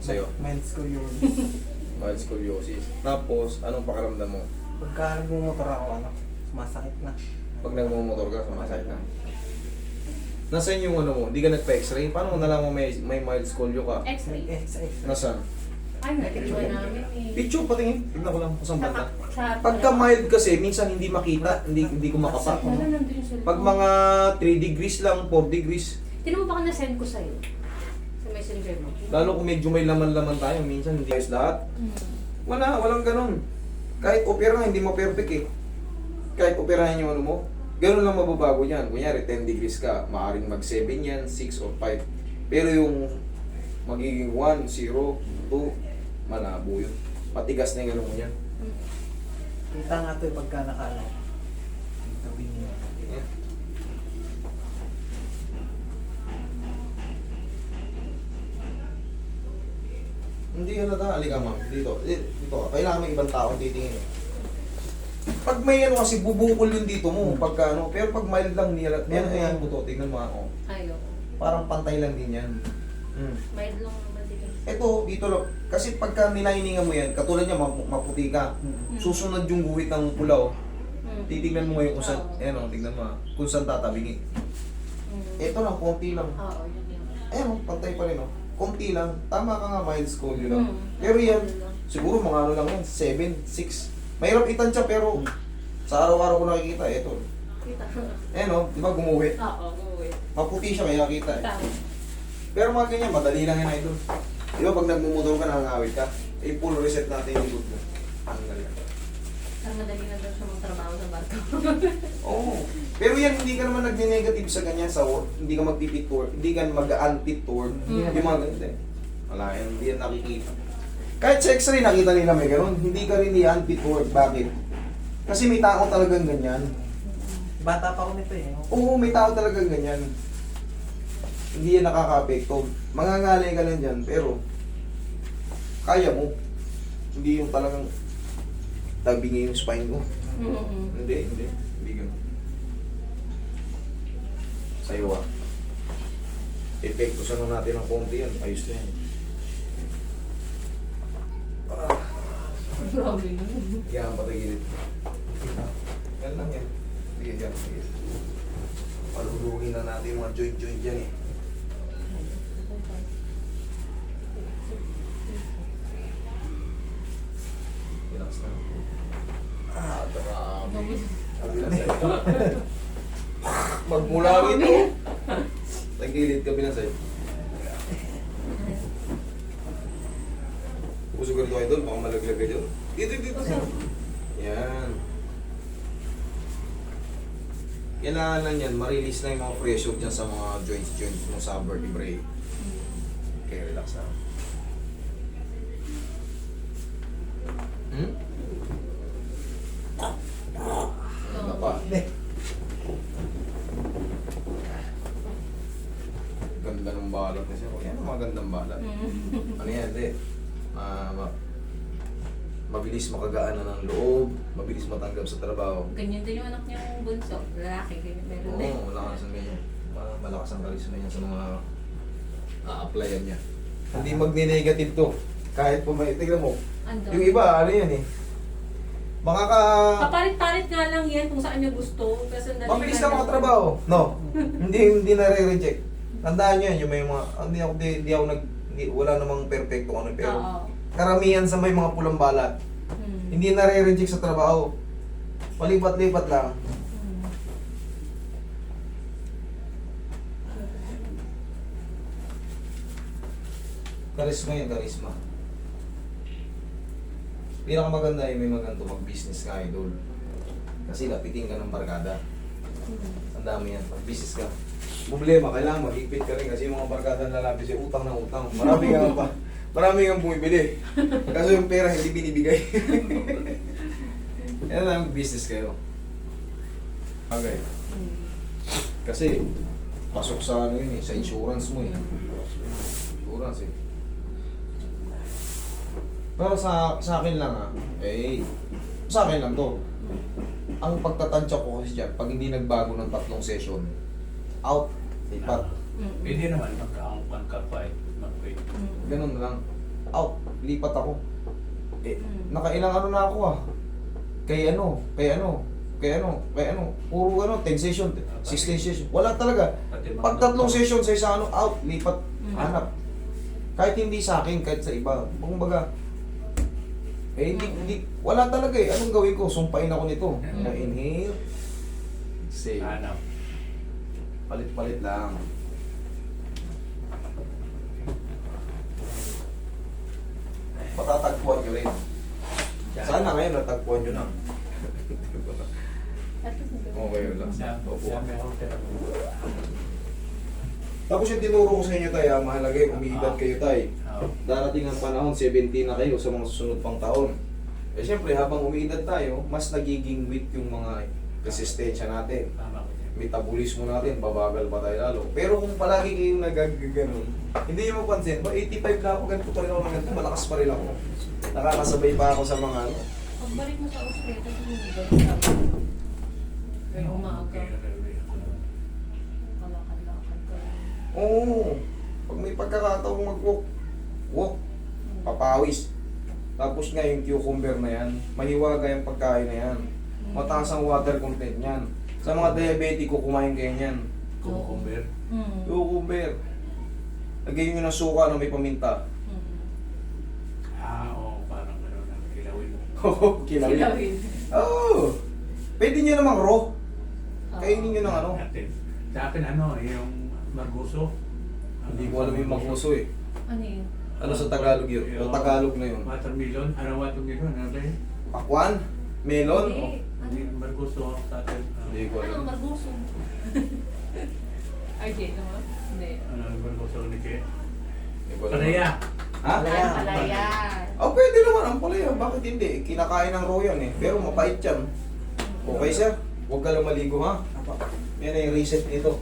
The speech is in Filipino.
Sa'yo? Mild scoliosis. Mild scoliosis. Tapos, anong pakiramdam mo? Pagka nagmumotor ako, sumasakit na. Pag nagmumotor ka, sumasakit na. Nasaan yung ano mo? Hindi ka nagpa-x-ray? Paano mo nalaman may mild scolio ka? X-ray. Nasaan? Ay, nakikita namin eh. Picture, patingin. Tignan ko lang kung saan banda. Sa- Pagka mild kasi, minsan hindi makita, hindi ko makapa. Wala, nandun yung cellphone. Pag mga 3 degrees lang, 4 degrees, Tinan mo baka na-send ko sa'yo. Sa messenger mo. lalo kung medyo may laman-laman tayo, minsan hindi ayos lahat. Walang ganun. Kahit opera, hindi mo perfect eh. Kahit operahin yung ano mo, ganun lang mababago yan. Kunyari, 10 degrees ka, maaaring mag-7 yan, 6 or 5. Pero yung magiging 1, 0, 2, malabo yun. Matigas na yung ano mo yan. Kita nga ito pagka nakano. Dito binyo. Yeah. Hindi halata, halika ma'am. Dito ka. Kailangan may ibang tao titingin eh. Pag may ano kasi bubukol yun dito mo, pagka ano, pero pag mild lang niya, yan buto, tingnan mo ako. Ayoko. Parang pantay lang din yan. Mild lang naman din. Ito, dito lang. Kasi pagka nilainingan mo yan, katulad niya, maputi ka. Susunod yung guhit ng pulaw. Titignan mo ngayon kung saan, ayan o, tignan mo kung saan tatabingi. Ito lang, konti lang. Oo, yun yun. Ayan o, pantay pa rin o. Konti lang. Tama ka nga, mild scolio lang. Pero yan, siguro mga ano lang yan, 7, 6. Mahirap itansya pero sa araw-araw ko nakikita, ito. Kita. Ayan o, di ba gumuhit? Oo, uwi. Maputi siya kaya kita eh. Tama. Pero mga ganyan, madali lang yan idol. Di ba pag nagmumutol ka, nangangawit ka, full reset natin yung good mo. Ang galing. Ang madali na daw siya magtrabaho sa barko. Oo. Pero yan, hindi ka naman nagne-negative sa ganyan sa work. Hindi ka mag-fit work. Hindi ka mag-unfit work. Yung mga ganito eh. Wala yan, hindi yan nakikita. Kahit sa x-ray nakita nila may ganun. Hindi ka rin i-unfit work. Bakit? Kasi may tao talagang ganyan. Bata pa ako nito eh. Oo, may tao talagang ganyan. Hindi yan nakaka-apekto. Mangangalay ka lang dyan, pero kaya mo. Hindi yung talagang tabingi yung spine mo. Hindi. Hindi ganun. Sa'yo ah. Epekto sa natin ng konti yan. Ayos na yan. Grabe yun. Yan, patagilid. Yan lang yan. Sige, yan. Sige. Palulugin na natin yung mga joint-joint dyan eh. Relax na. Grabe. Magmula rito. Tagilid ka pinasay. Puso ka rito idol, baka malaglag ka dyan. Dito. Yan. Kailangan lang yan, ma-release na yung mga pressure dyan sa mga joints mo sa vertebrae. Okay, relax na. Ano pa? Ganda ng balat kasi. Yan ang magandang balat. Ano yan, di? Mabilis makagaan na ng loob, mabilis matanggap sa trabaho. Ganyan din yung anak niyang bunso. Lalaki, ganyan meron din. Oo, malakas ang ganyan. Malakas ang karisma niya sa mga a-applyan niya. Hindi magne-negative to. Kahit po may, tignan mo, Ando. yung iba, ano yan eh. Papalit-palit nga lang yan kung saan niya gusto. Kasi Mabilis na mga trabaho. No, hindi nare-reject. Tandaan niyo yan, yung may mga, wala namang perfecto ano, pero Oo. karamihan sa may mga pulang balat, hindi nare-reject sa trabaho. Palipat-lipat lang. Karisma yung karisma. Pinakamaganda yung may maganto mag-business ka, idol. Kasi lapitin ka ng barkada. Ang dami yan. Pag-business ka. Problema, kailangan mag-higpit ka rin kasi yung mga barkada lalapis yung utang na utang. Marami kang bumibili. Kaso yung pera hindi binibigay. Yan lang, business kayo. Okay. Kasi, pasok sa ano yun eh, sa insurance mo eh. Insurance eh. Pero sa akin lang sa akin lang to. Ang pagtatansya ko kasi dyan, pag hindi nagbago ng 3 session, out, lipat. Pwede naman magkaangkan ka pa eh. Mag-wait. Ganun lang. out, lipat ako. Eh, Mm. nakailang ano na ako ah. Kay ano, puro ano, 10 session, 16 session. Wala talaga. Pag 3 session sa isang ano, out, lipat, Mm. hanap. Kahit hindi sa akin, kahit sa iba. Kumbaga, hindi, wala talaga eh. Anong gawin ko? Sumpain ako nito. Inhale. Exhale. Hanap. Palit-palit lang. Matatagpuan nyo rin. Sana ngayon natagpuan nyo na. At least nagawa. Okay lang. Opo. Opo. Tapos yung tinuro ko sa inyo tayo, mahalaga yung umiidad kayo tayo. Darating ang panahon, 70 na kayo sa mga susunod pang taon. Eh syempre, habang umiidad tayo, mas nagiging weak yung mga resistensya natin. Tama ko yan. Metabolismo natin, babagal pa tayo lalo. Pero kung palagi kayong nagagaganon, hindi nyo mapansin, 85 na ako, ganito pa rin ako ng ganito, malakas pa rin ako. Nakakasabay pa ako sa mga ano. Pagbalik mo sa ospital, hinihigal ka. Pero umaga. Kalakad-lakad ka. Oo, pag may pagkakataong mag-walk, walk, papawis. Tapos nga yung cucumber na yan, mahiwaga yung pagkain na yan. Mataas ang water content niyan. Sa mga diabetiko, kumain kayo niyan. Cucumber. Mm. Cucumber. Lagyan nyo ng suka na may paminta. Mm. Oo, parang gano'n ang kilawin mo. Oo, kilawin. Kilawin. Oo. Pwede nyo namang raw. Oo. Kainin nyo ng ano. Natin. Sa akin yung marguso. Hindi ko alam yung magpuso eh. Ano yun? Ano sa Tagalog yun? O Tagalog na yun. Watermelon. Watermelon? Ano ba yun? Pakwan? Melon? Hindi. O, Hindi, marguso sa atin. hindi ko Ano ang alam. marguso? RJ naman? Hindi. Ano ang marguso ni Che? Hindi ko alam. Palaya. Ha? Palaya. Ang palaya. Oh, pwede naman ang palaya. Bakit hindi? Kinakain ng raw yan eh. Pero mapait yan. Okay sir? Huwag ka lang maligo ha. Apo. Yan na yung reset nito.